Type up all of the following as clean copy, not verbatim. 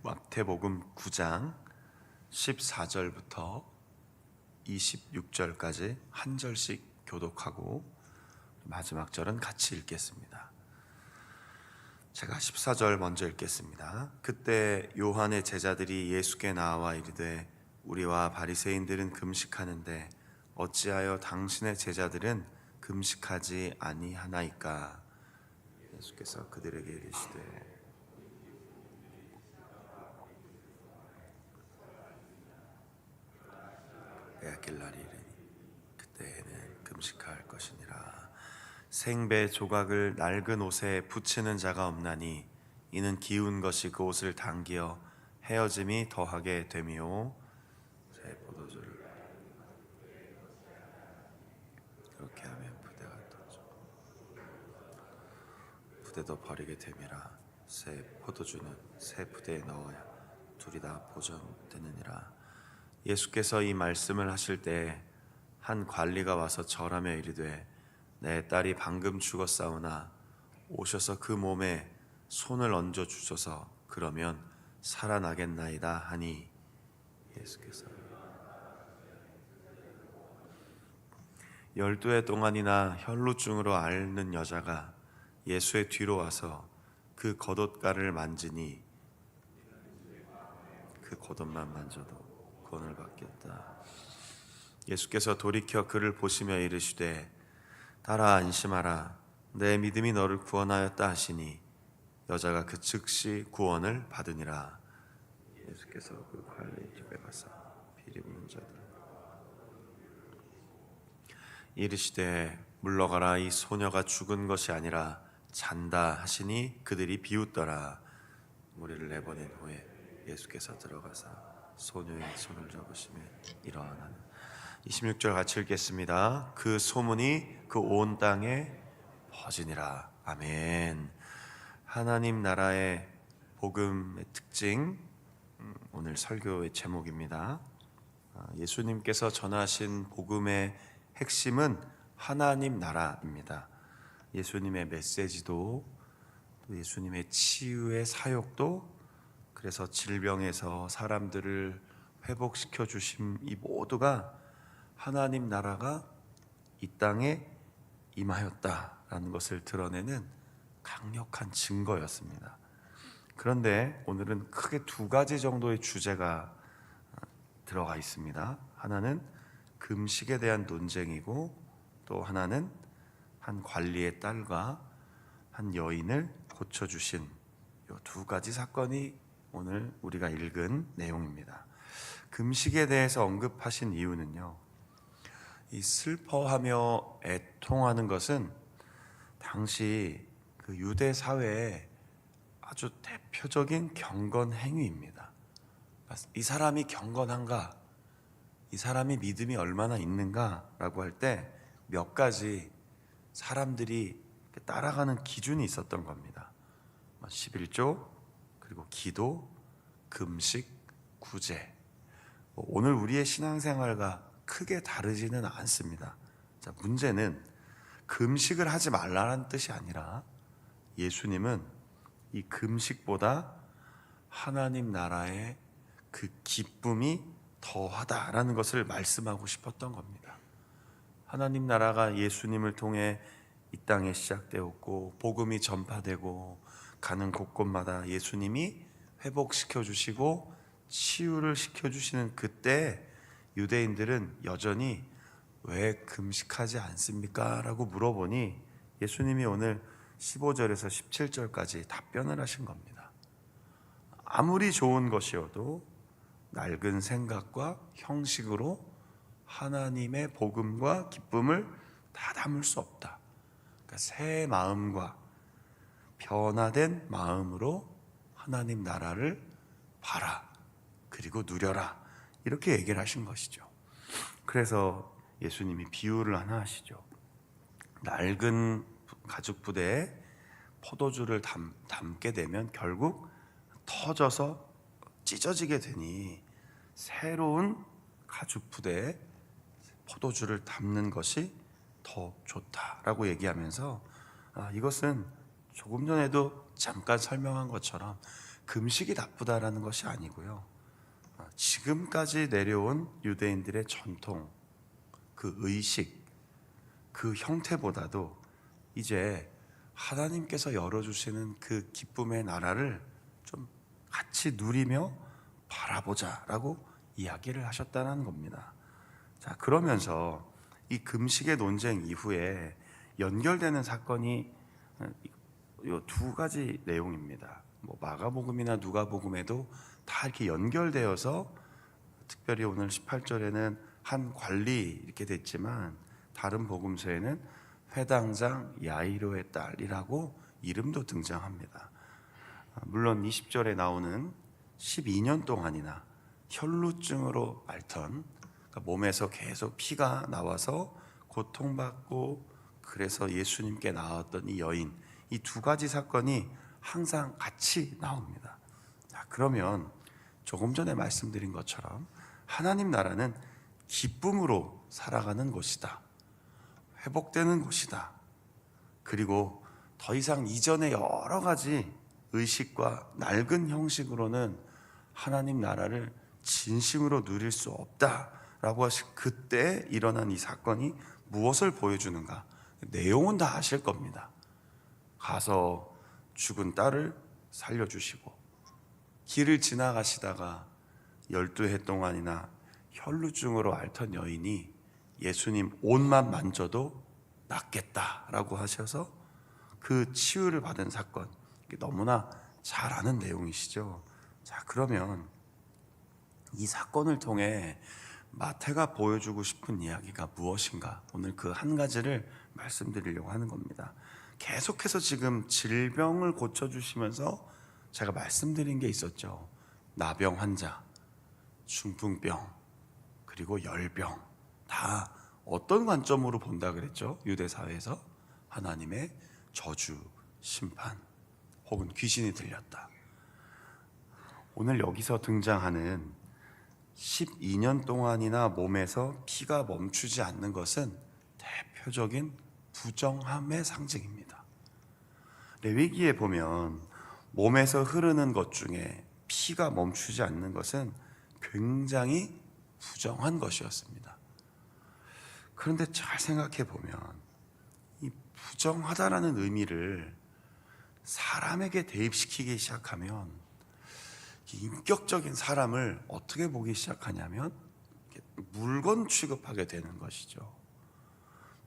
마태복음 9장 14절부터 26절까지 한 절씩 교독하고 마지막 절은 같이 읽겠습니다. 제가 14절 먼저 읽겠습니다. 그때 요한의 제자들이 예수께 나와 이르되 우리와 바리새인들은 금식하는데 어찌하여 당신의 제자들은 금식하지 아니하나이까? 예수께서 그들에게 이르시되 빼앗길 날이 이르니 그때에는 금식할 것이니라. 생배 조각을 낡은 옷에 붙이는 자가 없나니 이는 기운 것이 그 옷을 당기어 헤어짐이 더하게 됨이요 새 포도주를 그렇게 하면 부대가 터져 부대도 버리게 됨이라. 새 포도주는 새 부대에 넣어야 둘이 다 보존되느니라. 예수께서 이 말씀을 하실 때 한 관리가 와서 절하며 이르되 내 딸이 방금 죽었사오나 오셔서 그 몸에 손을 얹어 주소서. 그러면 살아나겠나이다 하니 예수께서 12해 동안이나 혈루증으로 앓는 여자가 예수의 뒤로 와서 그 겉옷가를 만지니 그 겉옷만 만져도 구원을 받겠다. 예수께서 돌이켜 그를 보시며 이르시되 딸아 안심하라 내 믿음이 너를 구원하였다 하시니 여자가 그 즉시 구원을 받으니라. 예수께서 그 관리 집에 가서 비리 부는 자들 이르시되 물러가라 이 소녀가 죽은 것이 아니라 잔다 하시니 그들이 비웃더라. 무리를 내보낸 후에 예수께서 들어가사 소녀의 손을 잡으시며 일어나는 26절 같이 읽겠습니다. 그 소문이 그 온 땅에 퍼지니라. 아멘. 하나님 나라의 복음의 특징, 오늘 설교의 제목입니다. 예수님께서 전하신 복음의 핵심은 하나님 나라입니다. 예수님의 메시지도 또 예수님의 치유의 사역도 그래서 질병에서 사람들을 회복시켜 주심 이 모두가 하나님 나라가 이 땅에 임하였다라는 것을 드러내는 강력한 증거였습니다. 그런데 오늘은 크게 두 가지 정도의 주제가 들어가 있습니다. 하나는 금식에 대한 논쟁이고 또 하나는 한 관리의 딸과 한 여인을 고쳐주신 이 두 가지 사건이 오늘 우리가 읽은 내용입니다. 금식에 대해서 언급하신 이유는요, 이 슬퍼하며 애통하는 것은 당시 그 유대 사회의 아주 대표적인 경건 행위입니다. 이 사람이 경건한가? 이 사람이 믿음이 얼마나 있는가라고 할 때 몇 가지 사람들이 따라가는 기준이 있었던 겁니다. 11조, 그리고 기도, 금식, 구제. 오늘 우리의 신앙생활과 크게 다르지는 않습니다. 자, 문제는 금식을 하지 말라는 뜻이 아니라 예수님은 이 금식보다 하나님 나라의 그 기쁨이 더하다라는 것을 말씀하고 싶었던 겁니다. 하나님 나라가 예수님을 통해 이 땅에 시작되었고 복음이 전파되고 가는 곳곳마다 예수님이 회복시켜 주시고 치유를 시켜 주시는 그때 유대인들은 여전히 왜 금식하지 않습니까? 라고 물어보니 예수님이 오늘 15절에서 17절까지 답변을 하신 겁니다. 아무리 좋은 것이어도 낡은 생각과 형식으로 하나님의 복음과 기쁨을 다 담을 수 없다. 그러니까 새 마음과 변화된 마음으로 하나님 나라를 봐라. 그리고 누려라. 이렇게 얘기를 하신 것이죠. 그래서 예수님이 비유를 하나 하시죠. 낡은 가죽 부대에 포도주를 담게 되면 결국 터져서 찢어지게 되니 새로운 가죽 부대에 포도주를 담는 것이 더 좋다라고 얘기하면서 이것은 조금 전에도 잠깐 설명한 것처럼 금식이 나쁘다라는 것이 아니고요. 지금까지 내려온 유대인들의 전통, 그 의식, 그 형태보다도 이제 하나님께서 열어주시는 그 기쁨의 나라를 좀 같이 누리며 바라보자라고 이야기를 하셨다는 겁니다. 자, 그러면서 이 금식의 논쟁 이후에 연결되는 사건이 이 두 가지 내용입니다. 뭐 마가복음이나 누가복음에도 다 이렇게 연결되어서, 특별히 오늘 18절에는 한 관리 이렇게 됐지만 다른 복음서에는 회당장 야이로의 딸이라고 이름도 등장합니다. 물론 20절에 나오는 12년 동안이나 혈루증으로 앓던, 그러니까 몸에서 계속 피가 나와서 고통받고 그래서 예수님께 나왔던 이 여인, 이 두 가지 사건이 항상 같이 나옵니다. 자, 그러면 조금 전에 말씀드린 것처럼 하나님 나라는 기쁨으로 살아가는 곳이다, 회복되는 곳이다. 그리고 더 이상 이전의 여러 가지 의식과 낡은 형식으로는 하나님 나라를 진심으로 누릴 수 없다라고 하실 그때 일어난 이 사건이 무엇을 보여주는가? 내용은 다 아실 겁니다. 가서 죽은 딸을 살려주시고, 길을 지나가시다가 12해 동안이나 혈루증으로 앓던 여인이 예수님 옷만 만져도 낫겠다라고 하셔서 그 치유를 받은 사건, 너무나 잘 아는 내용이시죠. 자, 그러면 이 사건을 통해 마태가 보여주고 싶은 이야기가 무엇인가? 오늘 그 한 가지를 말씀드리려고 하는 겁니다. 계속해서 지금 질병을 고쳐주시면서 제가 말씀드린 게 있었죠. 나병 환자, 중풍병, 그리고 열병, 다 어떤 관점으로 본다 그랬죠? 유대 사회에서 하나님의 저주, 심판, 혹은 귀신이 들렸다. 오늘 여기서 등장하는 12년 동안이나 몸에서 피가 멈추지 않는 것은 대표적인 부정함의 상징입니다. 레위기에 보면 몸에서 흐르는 것 중에 피가 멈추지 않는 것은 굉장히 부정한 것이었습니다. 그런데 잘 생각해 보면 이 부정하다라는 의미를 사람에게 대입시키기 시작하면 인격적인 사람을 어떻게 보기 시작하냐면 물건 취급하게 되는 것이죠.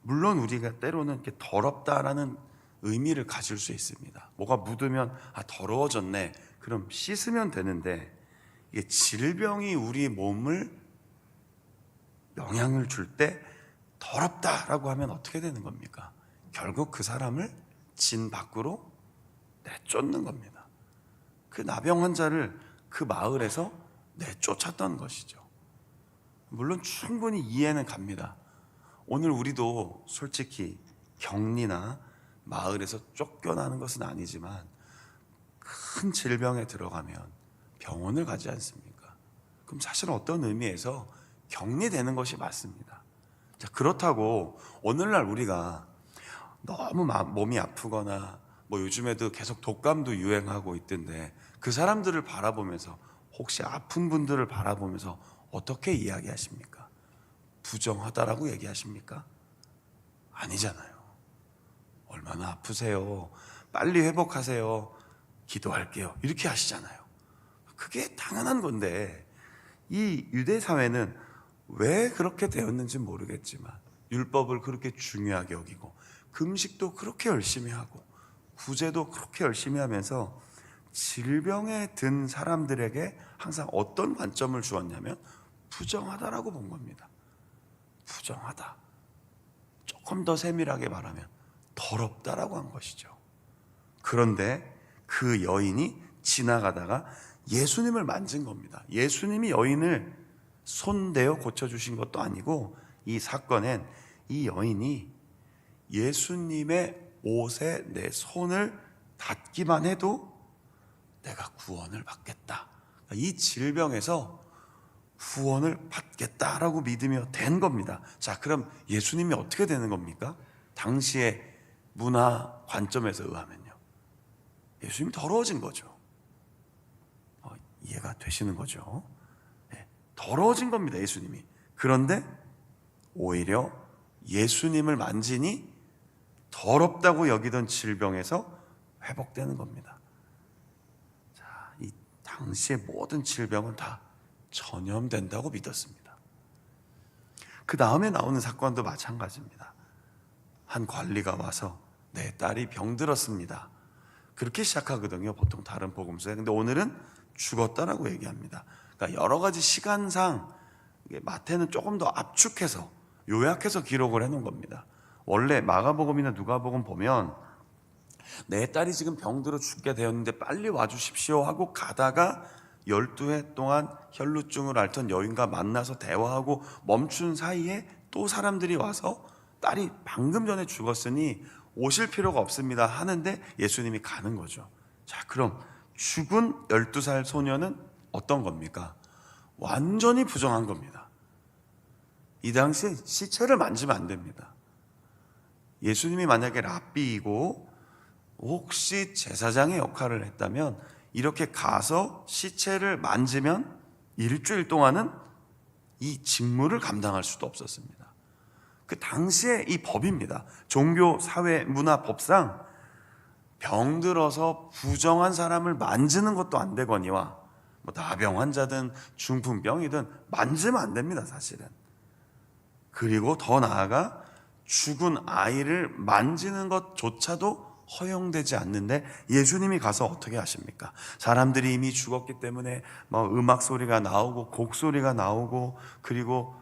물론 우리가 때로는 이렇게 더럽다라는 의미를 가질 수 있습니다. 뭐가 묻으면 더러워졌네, 그럼 씻으면 되는데, 이게 질병이 우리 몸을 영향을 줄 때 더럽다라고 하면 어떻게 되는 겁니까? 결국 그 사람을 진 밖으로 내쫓는 겁니다. 그 나병 환자를 그 마을에서 내쫓았던 것이죠. 물론 충분히 이해는 갑니다. 오늘 우리도 솔직히 격리나 마을에서 쫓겨나는 것은 아니지만 큰 질병에 들어가면 병원을 가지 않습니까? 그럼 사실은 어떤 의미에서 격리되는 것이 맞습니다. 자, 그렇다고 오늘날 우리가 너무 몸이 아프거나 요즘에도 계속 독감도 유행하고 있던데 그 사람들을 바라보면서, 혹시 아픈 분들을 바라보면서 어떻게 이야기하십니까? 부정하다라고 얘기하십니까? 아니잖아요. 얼마나 아프세요? 빨리 회복하세요. 기도할게요. 이렇게 하시잖아요. 그게 당연한 건데, 이 유대 사회는 왜 그렇게 되었는지 모르겠지만 율법을 그렇게 중요하게 여기고 금식도 그렇게 열심히 하고 구제도 그렇게 열심히 하면서 질병에 든 사람들에게 항상 어떤 관점을 주었냐면 부정하다라고 본 겁니다. 부정하다. 조금 더 세밀하게 말하면 더럽다라고 한 것이죠. 그런데 그 여인이 지나가다가 예수님을 만진 겁니다. 예수님이 여인을 손대어 고쳐주신 것도 아니고, 이 사건엔 이 여인이 예수님의 옷에 내 손을 닿기만 해도 내가 구원을 받겠다, 이 질병에서 구원을 받겠다라고 믿으며 된 겁니다. 자, 그럼 예수님이 어떻게 되는 겁니까? 당시의 문화 관점에서 의하면요, 예수님이 더러워진 거죠. 이해가 되시는 거죠? 더러워진 겁니다, 예수님이. 그런데 오히려 예수님을 만지니 더럽다고 여기던 질병에서 회복되는 겁니다. 자, 이 당시의 모든 질병은 다 전염된다고 믿었습니다. 그 다음에 나오는 사건도 마찬가지입니다. 한 관리가 와서 내 딸이 병들었습니다. 그렇게 시작하거든요, 보통 다른 복음서에. 근데 오늘은 죽었다라고 얘기합니다. 그러니까 여러 가지 시간상 마태는 조금 더 압축해서 요약해서 기록을 해놓은 겁니다. 원래 마가복음이나 누가복음 보면 내 딸이 지금 병들어 죽게 되었는데 빨리 와주십시오 하고 가다가 12해 동안 혈루증을 앓던 여인과 만나서 대화하고 멈춘 사이에 또 사람들이 와서 딸이 방금 전에 죽었으니 오실 필요가 없습니다 하는데 예수님이 가는 거죠. 자, 그럼 죽은 12살 소녀는 어떤 겁니까? 완전히 부정한 겁니다. 이 당시에 시체를 만지면 안 됩니다. 예수님이 만약에 랍비이고 혹시 제사장의 역할을 했다면 이렇게 가서 시체를 만지면 일주일 동안은 이 직무를 감당할 수도 없었습니다. 그 당시에 이 법입니다. 종교, 사회, 문화, 법상 병들어서 부정한 사람을 만지는 것도 안 되거니와 뭐 나병 환자든 중풍병이든 만지면 안 됩니다, 사실은. 그리고 더 나아가 죽은 아이를 만지는 것조차도 허용되지 않는데 예수님이 가서 어떻게 하십니까? 사람들이 이미 죽었기 때문에 뭐 음악 소리가 나오고 곡 소리가 나오고 그리고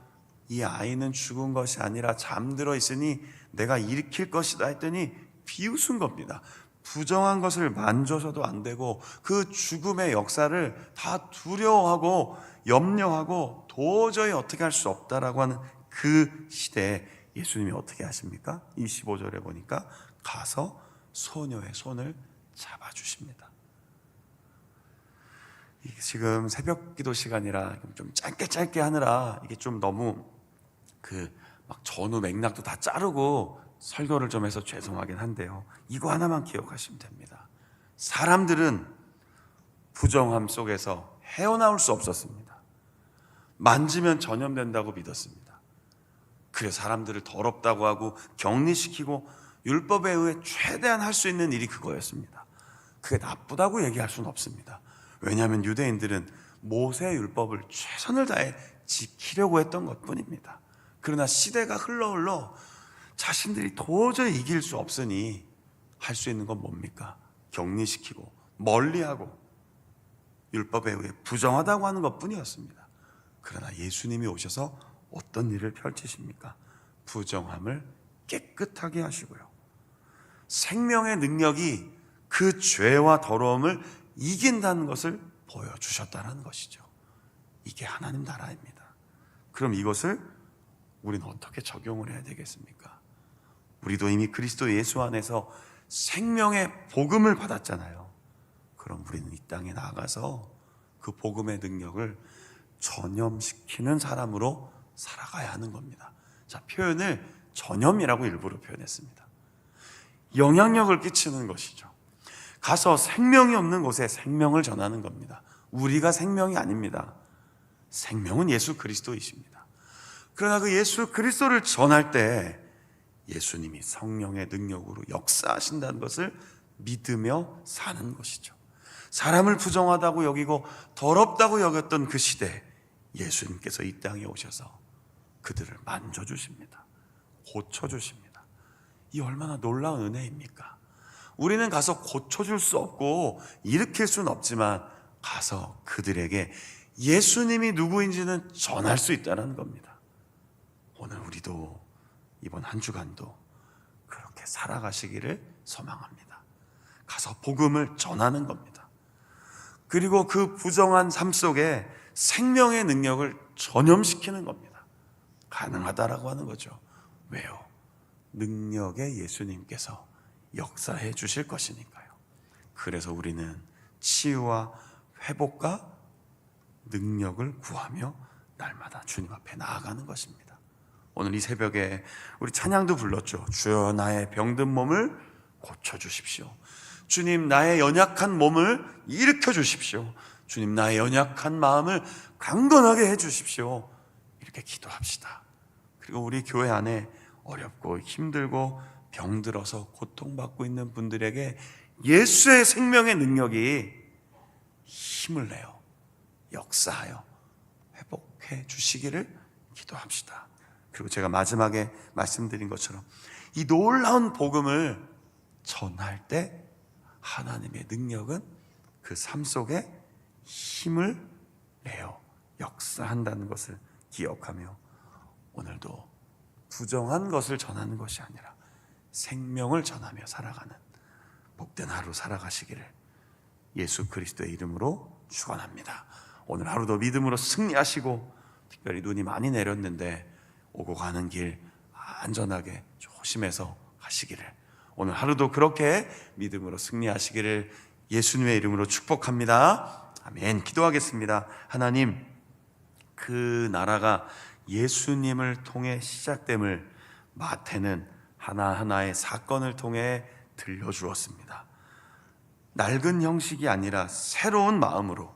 이 아이는 죽은 것이 아니라 잠들어 있으니 내가 일으킬 것이다 했더니 비웃은 겁니다. 부정한 것을 만져서도 안 되고 그 죽음의 역사를 다 두려워하고 염려하고 도저히 어떻게 할 수 없다라고 하는 그 시대에 예수님이 어떻게 하십니까? 25절에 보니까 가서 소녀의 손을 잡아주십니다. 지금 새벽 기도 시간이라 좀 짧게 하느라 이게 좀 너무 막 전후 맥락도 다 자르고 설교를 좀 해서 죄송하긴 한데요. 이거 하나만 기억하시면 됩니다. 사람들은 부정함 속에서 헤어나올 수 없었습니다. 만지면 전염된다고 믿었습니다. 그래서 사람들을 더럽다고 하고 격리시키고 율법에 의해 최대한 할 수 있는 일이 그거였습니다. 그게 나쁘다고 얘기할 수는 없습니다. 왜냐하면 유대인들은 모세의 율법을 최선을 다해 지키려고 했던 것뿐입니다. 그러나 시대가 흘러 자신들이 도저히 이길 수 없으니 할 수 있는 건 뭡니까? 격리시키고 멀리하고 율법에 의해 부정하다고 하는 것뿐이었습니다. 그러나 예수님이 오셔서 어떤 일을 펼치십니까? 부정함을 깨끗하게 하시고요, 생명의 능력이 그 죄와 더러움을 이긴다는 것을 보여주셨다는 것이죠. 이게 하나님 나라입니다. 그럼 이것을 우리는 어떻게 적용을 해야 되겠습니까? 우리도 이미 그리스도 예수 안에서 생명의 복음을 받았잖아요. 그럼 우리는 이 땅에 나가서 그 복음의 능력을 전염시키는 사람으로 살아가야 하는 겁니다. 자, 표현을 전염이라고 일부러 표현했습니다. 영향력을 끼치는 것이죠. 가서 생명이 없는 곳에 생명을 전하는 겁니다. 우리가 생명이 아닙니다. 생명은 예수 그리스도이십니다. 그러나 그 예수 그리스도를 전할 때 예수님이 성령의 능력으로 역사하신다는 것을 믿으며 사는 것이죠. 사람을 부정하다고 여기고 더럽다고 여겼던 그 시대, 예수님께서 이 땅에 오셔서 그들을 만져주십니다. 고쳐주십니다. 이 얼마나 놀라운 은혜입니까? 우리는 가서 고쳐줄 수 없고 일으킬 수는 없지만 가서 그들에게 예수님이 누구인지는 전할 수 있다는 겁니다. 오늘 우리도 이번 한 주간도 그렇게 살아가시기를 소망합니다. 가서 복음을 전하는 겁니다. 그리고 그 부정한 삶 속에 생명의 능력을 전염시키는 겁니다. 가능하다라고 하는 거죠. 왜요? 능력의 예수님께서 역사해 주실 것이니까요. 그래서 우리는 치유와 회복과 능력을 구하며 날마다 주님 앞에 나아가는 것입니다. 오늘 이 새벽에 우리 찬양도 불렀죠. 주여 나의 병든 몸을 고쳐주십시오. 주님 나의 연약한 몸을 일으켜 주십시오. 주님, 나의 연약한 마음을 강건하게 해주십시오. 이렇게 기도합시다. 그리고 우리 교회 안에 어렵고 힘들고 병들어서 고통받고 있는 분들에게 예수의 생명의 능력이 힘을 내요 역사하여 회복해 주시기를 기도합시다. 그리고 제가 마지막에 말씀드린 것처럼 이 놀라운 복음을 전할 때 하나님의 능력은 그 삶 속에 힘을 내요 역사한다는 것을 기억하며 오늘도 부정한 것을 전하는 것이 아니라 생명을 전하며 살아가는 복된 하루 살아가시기를 예수 그리스도의 이름으로 축원합니다. 오늘 하루도 믿음으로 승리하시고, 특별히 눈이 많이 내렸는데 오고 가는 길 안전하게 조심해서 가시기를, 오늘 하루도 그렇게 믿음으로 승리하시기를 예수님의 이름으로 축복합니다. 아멘. 기도하겠습니다. 하나님, 그 나라가 예수님을 통해 시작됨을 마태는 하나하나의 사건을 통해 들려주었습니다. 낡은 형식이 아니라 새로운 마음으로,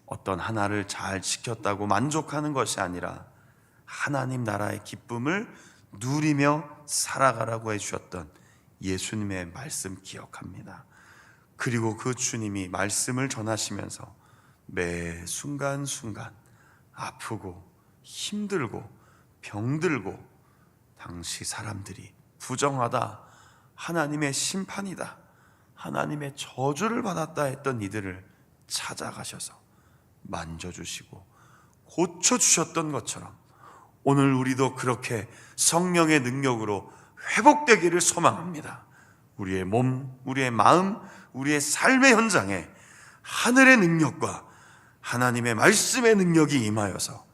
어떤 하나를 잘 지켰다고 만족하는 것이 아니라 하나님 나라의 기쁨을 누리며 살아가라고 해주셨던 예수님의 말씀 기억합니다. 그리고 그 주님이 말씀을 전하시면서 매 순간순간 아프고 힘들고 병들고 당시 사람들이 부정하다, 하나님의 심판이다, 하나님의 저주를 받았다 했던 이들을 찾아가셔서 만져주시고 고쳐주셨던 것처럼 오늘 우리도 그렇게 성령의 능력으로 회복되기를 소망합니다. 우리의 몸, 우리의 마음, 우리의 삶의 현장에 하늘의 능력과 하나님의 말씀의 능력이 임하여서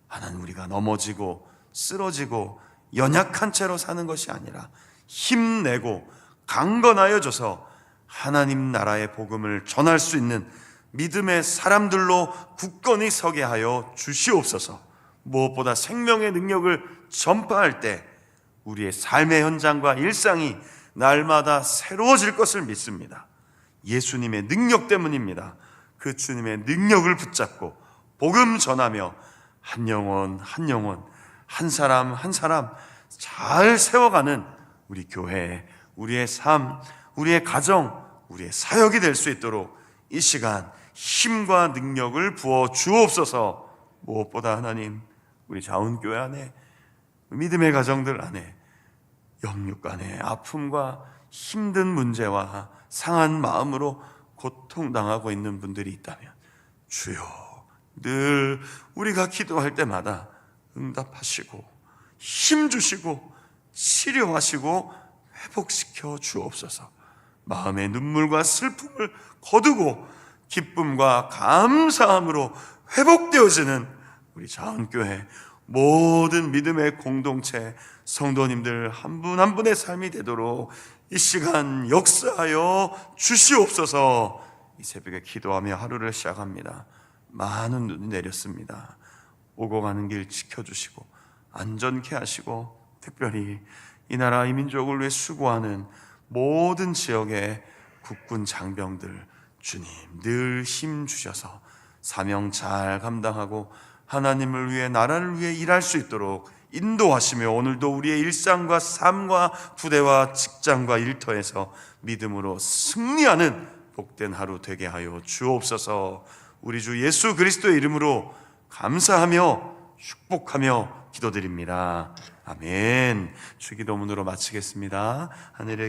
하나님, 우리가 넘어지고 쓰러지고 연약한 채로 사는 것이 아니라 힘내고 강건하여져서 하나님 나라의 복음을 전할 수 있는 믿음의 사람들로 굳건히 서게 하여 주시옵소서. 무엇보다 생명의 능력을 전파할 때 우리의 삶의 현장과 일상이 날마다 새로워질 것을 믿습니다. 예수님의 능력 때문입니다. 그 주님의 능력을 붙잡고 복음 전하며 한 영혼 한 영혼, 한 사람 한 사람 잘 세워가는 우리 교회, 우리의 삶, 우리의 가정, 우리의 사역이 될 수 있도록 이 시간 힘과 능력을 부어 주옵소서. 무엇보다 하나님, 우리 자운교회 안에, 믿음의 가정들 안에 영육 간의 아픔과 힘든 문제와 상한 마음으로 고통당하고 있는 분들이 있다면 주여, 늘 우리가 기도할 때마다 응답하시고 힘 주시고 치료하시고 회복시켜 주옵소서. 마음의 눈물과 슬픔을 거두고 기쁨과 감사함으로 회복되어지는 우리 자원교회 모든 믿음의 공동체 성도님들 한 분 한 분의 삶이 되도록 이 시간 역사하여 주시옵소서. 이 새벽에 기도하며 하루를 시작합니다. 많은 눈이 내렸습니다. 오고 가는 길 지켜주시고 안전케 하시고, 특별히 이 나라 이 민족을 위해 수고하는 모든 지역의 국군 장병들, 주님 늘 힘 주셔서 사명 잘 감당하고 하나님을 위해, 나라를 위해 일할 수 있도록 인도하시며, 오늘도 우리의 일상과 삶과 부대와 직장과 일터에서 믿음으로 승리하는 복된 하루 되게 하여 주옵소서. 우리 주 예수 그리스도의 이름으로 감사하며 축복하며 기도드립니다. 아멘. 주기도문으로 마치겠습니다. 하늘에